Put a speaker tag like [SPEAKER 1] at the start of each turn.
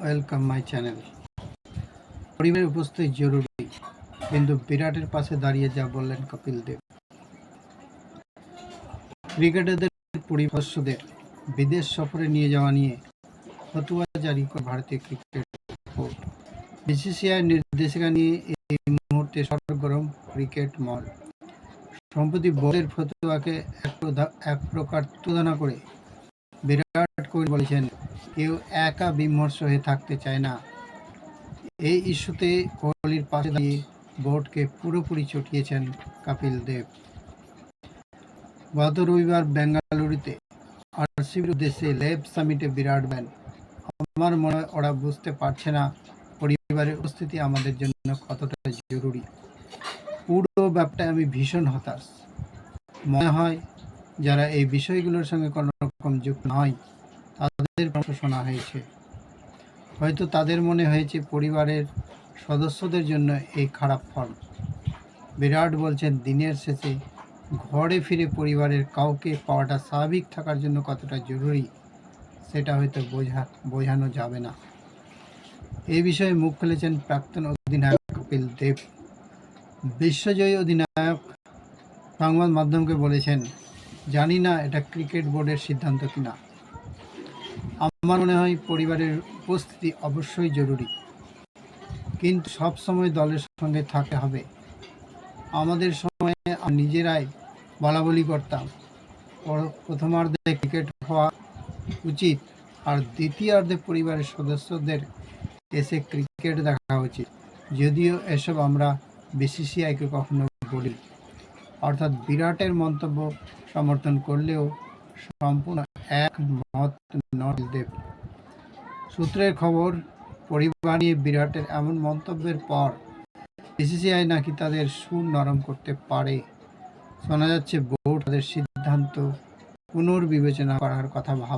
[SPEAKER 1] Welcome my channel. পরিবারের উপস্থিতি জরুরি, কিন্তু বিরাটের পাশে দাঁড়িয়ে যা বললেন কপিল দেব। ক্রিকেটারদের পরিবারদের বিদেশ সফরে নিয়ে যাওয়া নিয়ে ফতোয়া জারি করে ভারতীয় ক্রিকেট বোর্ড। বিসিসিআই নির্দেশিকা নিয়ে এই মুহূর্তে সরগরম ক্রিকেট মহল। সম্প্রতি বোর্ডের ফতোয়াকে এক প্রকার তুলনা করে বিরাট কোহলি বলেছেন, কেউ একা বিমর্ষ হয়ে থাকতে চায় না। এই ইস্যুতে কোহলির পাশে দাঁড়িয়ে বোর্ডকে পুরোপুরি চটিয়েছেন কপিল দেব। গত রবিবার বেঙ্গালুরুতে আরসিবির উদ্দেশ্যে লেভ সামিটে বিরাট বলেন, আমার মনে হয় ওরা বুঝতে পারছে না পরিবারের উপস্থিতি আমাদের জন্য কতটা জরুরি। পুরো ব্যাপারটা আমি ভীষণ হতাশ। মনে হয় যারা এই বিষয়গুলোর সঙ্গে কোনো রকম যুক্ত নয় তাদের পরামর্শ শোনা হয়েছে। হয়তো তাদের মনে হয়েছে পরিবারের সদস্যদের জন্য এই খারাপ ফল। বিরাট বলছেন, দিনের শেষে ঘরে ফিরে পরিবারের কাউকে পাওয়াটা স্বাভাবিক থাকার জন্য কতটা জরুরি সেটা হয়তো বোঝানো যাবে না। এই বিষয়ে মুখ খুলেছেন প্রাক্তন অধিনায়ক কপিল দেব। বিশ্বজয়ী অধিনায়ক সংবাদ মাধ্যমকে বলেছেন, জানি না এটা ক্রিকেট বোর্ডের সিদ্ধান্ত কিনা। আমার মনে হয় পরিবারের উপস্থিতি অবশ্যই জরুরি, কিন্তু সব সময় দলের সঙ্গে থাকতে হবে। আমাদের সময়ে নিজেরাই বলাবলি করতাম প্রথমার্ধে ক্রিকেট হওয়া উচিত আর দ্বিতীয়ার্ধে পরিবারের সদস্যদের এসে ক্রিকেট দেখা উচিত। যদিও এসব আমরা বিসিসিআইকে কখনো বলি। অর্থাৎ বিরাটের মন্তব্য সমর্থন করলেও সম্পূর্ণ এক মত নন দেব। সূত্রের খবর, পরিবার নিয়ে বিরাটের এমন মন্তব্যের পর বিসিসিআই নাকি তাদের সুর নরম করতে পারে। শোনা যাচ্ছে বোর্ড তাদের সিদ্ধান্ত পুনর্বিবেচনা করার কথা ভাবা